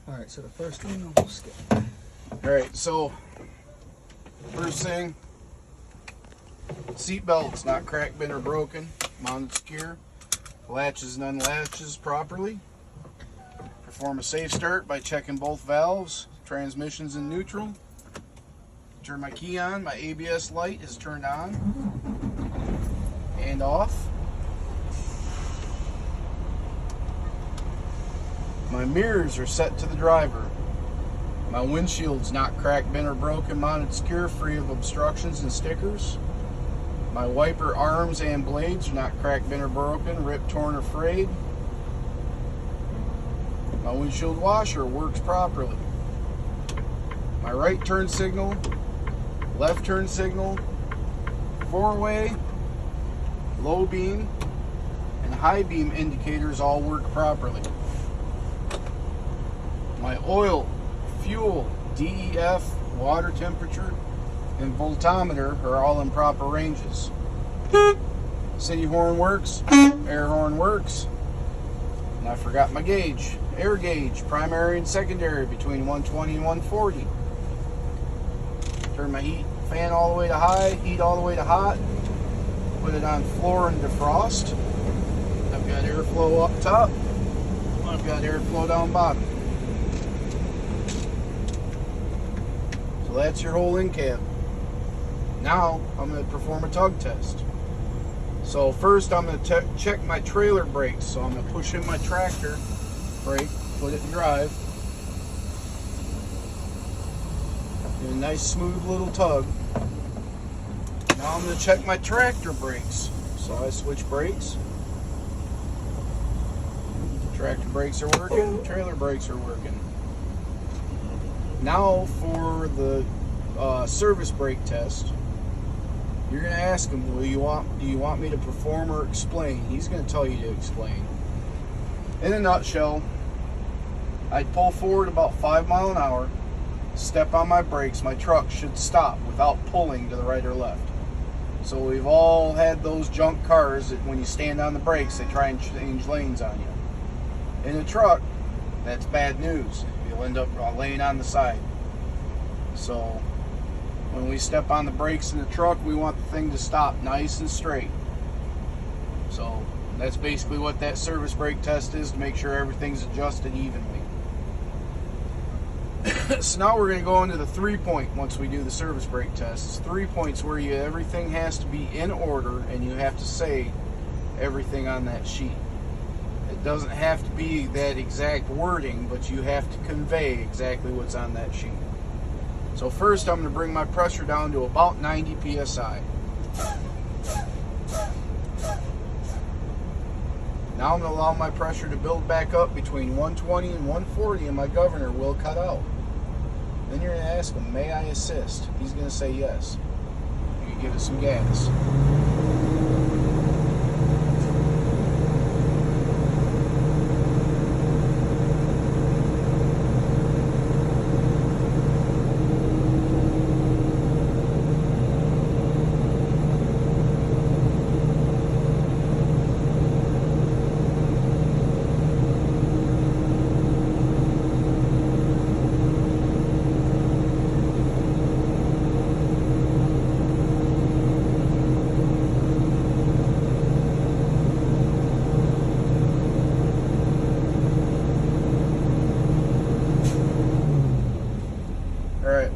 Alright, so the first one we'll skip. Alright, so first thing, seat belt's not cracked, bent, or broken, mounted secure, latches and unlatches properly. Perform a safe start by checking both valves, transmission's in neutral. Turn my key on, my ABS light is turned on and off. My mirrors are set to the driver. My windshield's not cracked, bent, or broken, mounted secure, free of obstructions and stickers. My wiper arms and blades are not cracked, bent, or broken, ripped, torn, or frayed. My windshield washer works properly. My right turn signal, left turn signal, four-way, low beam, and high beam indicators all work properly. My oil, fuel, DEF, water temperature, and voltometer are all in proper ranges. City horn works, air horn works, and I forgot my gauge. Air gauge, primary and secondary between 120 and 140. Turn my heat fan all the way to high, heat all the way to hot. Put it on floor and defrost. I've got airflow up top. I've got airflow down bottom. So that's your whole in-cab. Now I'm going to perform a tug test. So first I'm going to check my trailer brakes. So I'm going to push in my tractor brake, put it in drive. Do a nice smooth little tug. Now I'm going to check my tractor brakes. So I switch brakes. Tractor brakes are working, trailer brakes are working. Now for the service brake test, you're going to ask him, do you want me to perform or explain? He's going to tell you to explain. In a nutshell, I'd pull forward about 5 miles an hour, step on my brakes, my truck should stop without pulling to the right or left. So we've all had those junk cars that when you stand on the brakes, they try and change lanes on you. In a truck, that's bad news. You'll end up laying on the side. So when we step on the brakes in the truck, we want the thing to stop nice and straight. So that's basically what that service brake test is, to make sure everything's adjusted evenly. So now we're going to go into the 3-point once we do the service brake test. It's 3 points where everything has to be in order and you have to say everything on that sheet. It doesn't have to be that exact wording, but you have to convey exactly what's on that sheet. So first I'm going to bring my pressure down to about 90 psi. Now I'm going to allow my pressure to build back up between 120 and 140 and my governor will cut out. Then you're going to ask him, may I assist? He's going to say yes. You can give it some gas.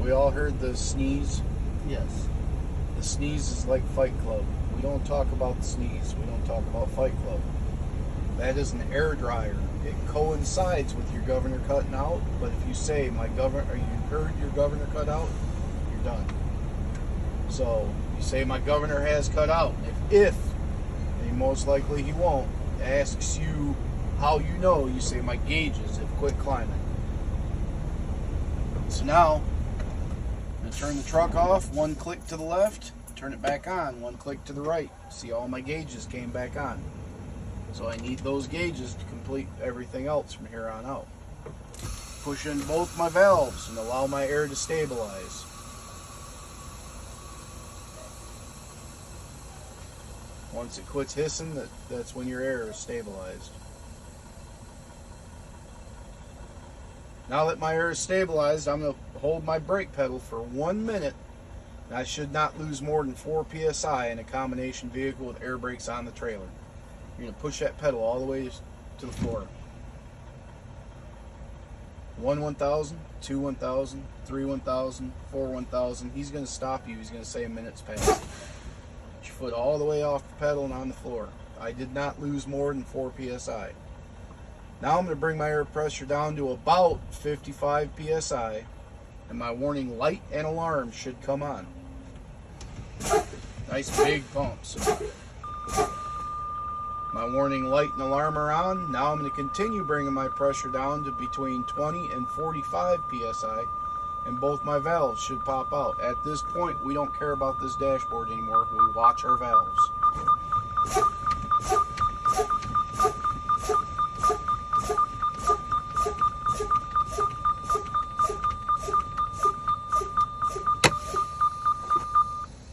We all heard the sneeze. Yes. The sneeze is like Fight Club. We don't talk about the sneeze. We don't talk about Fight Club. That is an air dryer. It coincides with your governor cutting out, but if you say my governor, or you heard your governor cut out, you're done. So you say my governor has cut out. If and most likely he won't, asks you how you know, you say my gauges have quit climbing. So now I'm going to turn the truck off, one click to the left, turn it back on, one click to the right. See, all my gauges came back on. So I need those gauges to complete everything else from here on out. Push in both my valves and allow my air to stabilize. Once it quits hissing, that's when your air is stabilized. Now that my air is stabilized, I'm going to hold my brake pedal for 1 minute. And I should not lose more than 4 psi in a combination vehicle with air brakes on the trailer. You're going to push that pedal all the way to the floor. 1 1000, 2 1000, 3 1000, 4 1000. He's going to stop you. He's going to say a minute's passed. Put your foot all the way off the pedal and on the floor. I did not lose more than 4 psi. Now I'm going to bring my air pressure down to about 55 psi, and my warning light and alarm should come on. Nice big pumps. My warning light and alarm are on. Now I'm going to continue bringing my pressure down to between 20 and 45 psi, and both my valves should pop out. At this point, we don't care about this dashboard anymore. We watch our valves.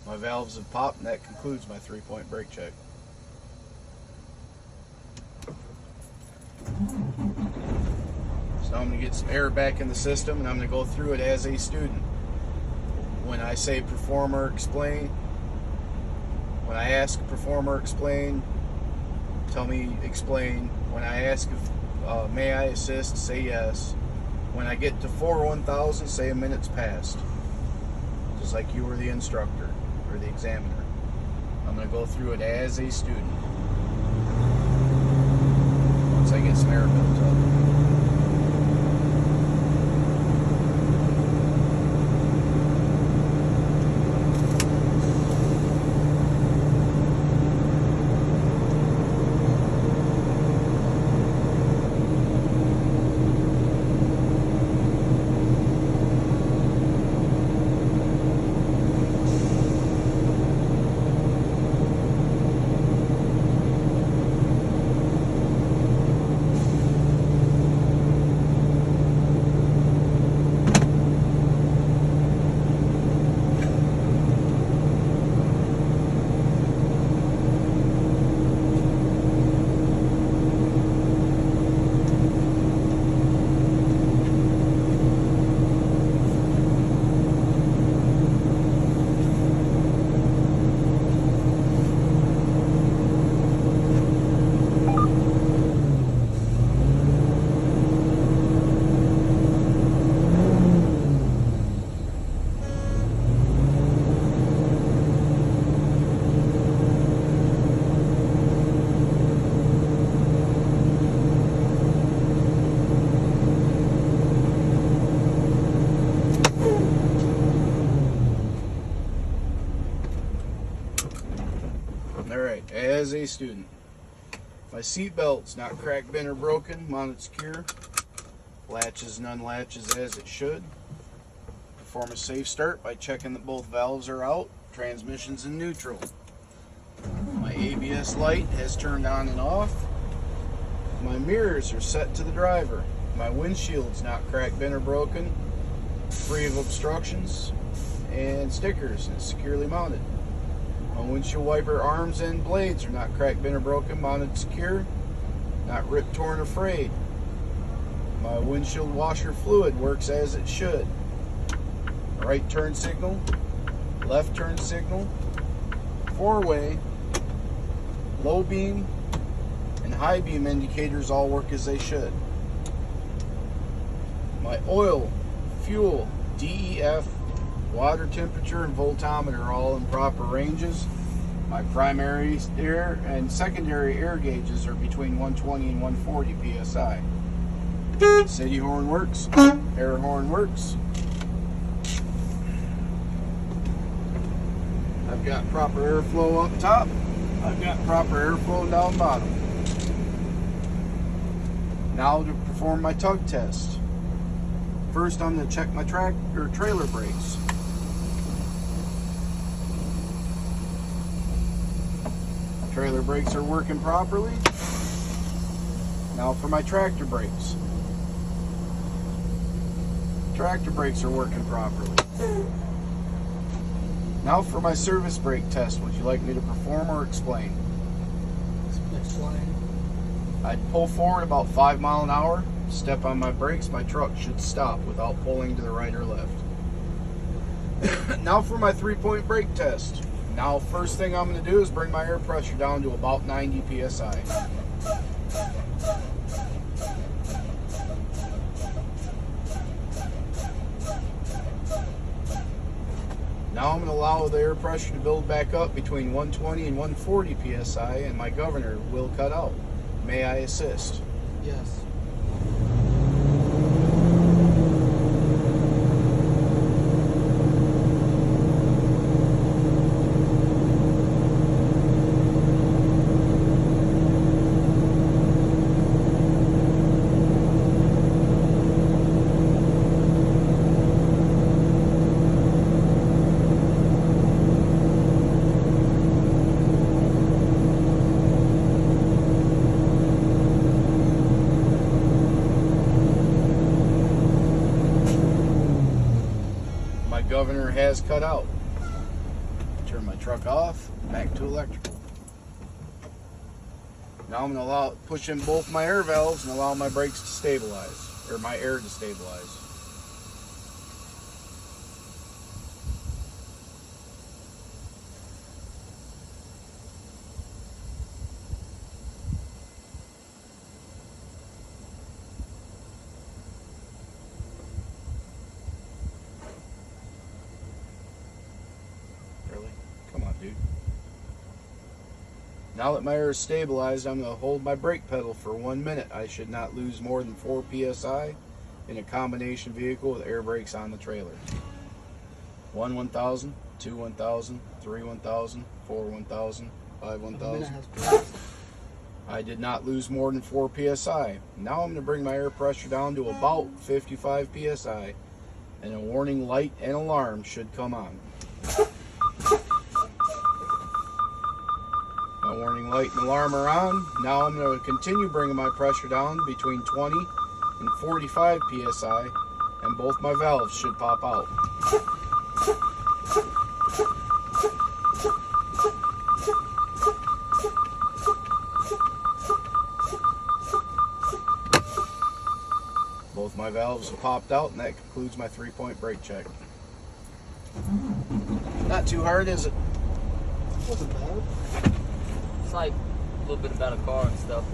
My valves have popped, and that concludes my 3-point brake check. So now I'm going to get some air back in the system, and I'm going to go through it as a student. When I say perform or explain, when I ask perform or explain, tell me explain. When I ask if may I assist, say yes. When I get to 4 1000, say a minute's passed. Just like you were the instructor or the examiner. I'm going to go through it as a student. Once I get some air built up. Alright, as a student, my seat belt's not cracked, bent, or broken, mounted secure, latches and unlatches as it should. Perform a safe start by checking that both valves are out, transmission's in neutral. My ABS light has turned on and off. My mirrors are set to the driver. My windshield's not cracked, bent, or broken, free of obstructions and stickers, and it's securely mounted. My windshield wiper arms and blades are not cracked, bent, or broken, mounted secure, not ripped, torn, or frayed. My windshield washer fluid works as it should. Right turn signal, left turn signal, 4-way, low beam, and high beam indicators all work as they should. My oil, fuel, DEF, water temperature, and voltometer are all in proper ranges. My primary air and secondary air gauges are between 120 and 140 psi. City horn works, air horn works. I've got proper airflow up top. I've got proper airflow down bottom. Now to perform my tug test. First, I'm going to check my trailer brakes. Trailer brakes are working properly. Now for my tractor brakes. Tractor brakes are working properly. Now for my service brake test. Would you like me to perform or explain? Explain. I'd pull forward about 5 miles an hour, step on my brakes, my truck should stop without pulling to the right or left. Now for my 3-point brake test. Now, first thing I'm going to do is bring my air pressure down to about 90 psi. Now I'm going to allow the air pressure to build back up between 120 and 140 psi, and my governor will cut out. May I assist? Yes. My governor has cut out. Turn my truck off, back to electrical. Now I'm going to push in both my air valves and allow my brakes to stabilize, or my air to stabilize. Really? Come on, dude. Now that my air is stabilized, I'm going to hold my brake pedal for 1 minute. I should not lose more than 4 psi in a combination vehicle with air brakes on the trailer. 1 1000, 2 1000, 3 1000, 4 1000, 5 1000. I did not lose more than 4 psi. Now I'm going to bring my air pressure down to about 55 psi, and a warning light and alarm should come on. My warning light and alarm are on. Now I'm going to continue bringing my pressure down between 20 and 45 psi, and both my valves should pop out. Both my valves have popped out, and that concludes my 3-point brake check. Not too hard, is it? Wasn't bad. It's like a little bit about a car and stuff.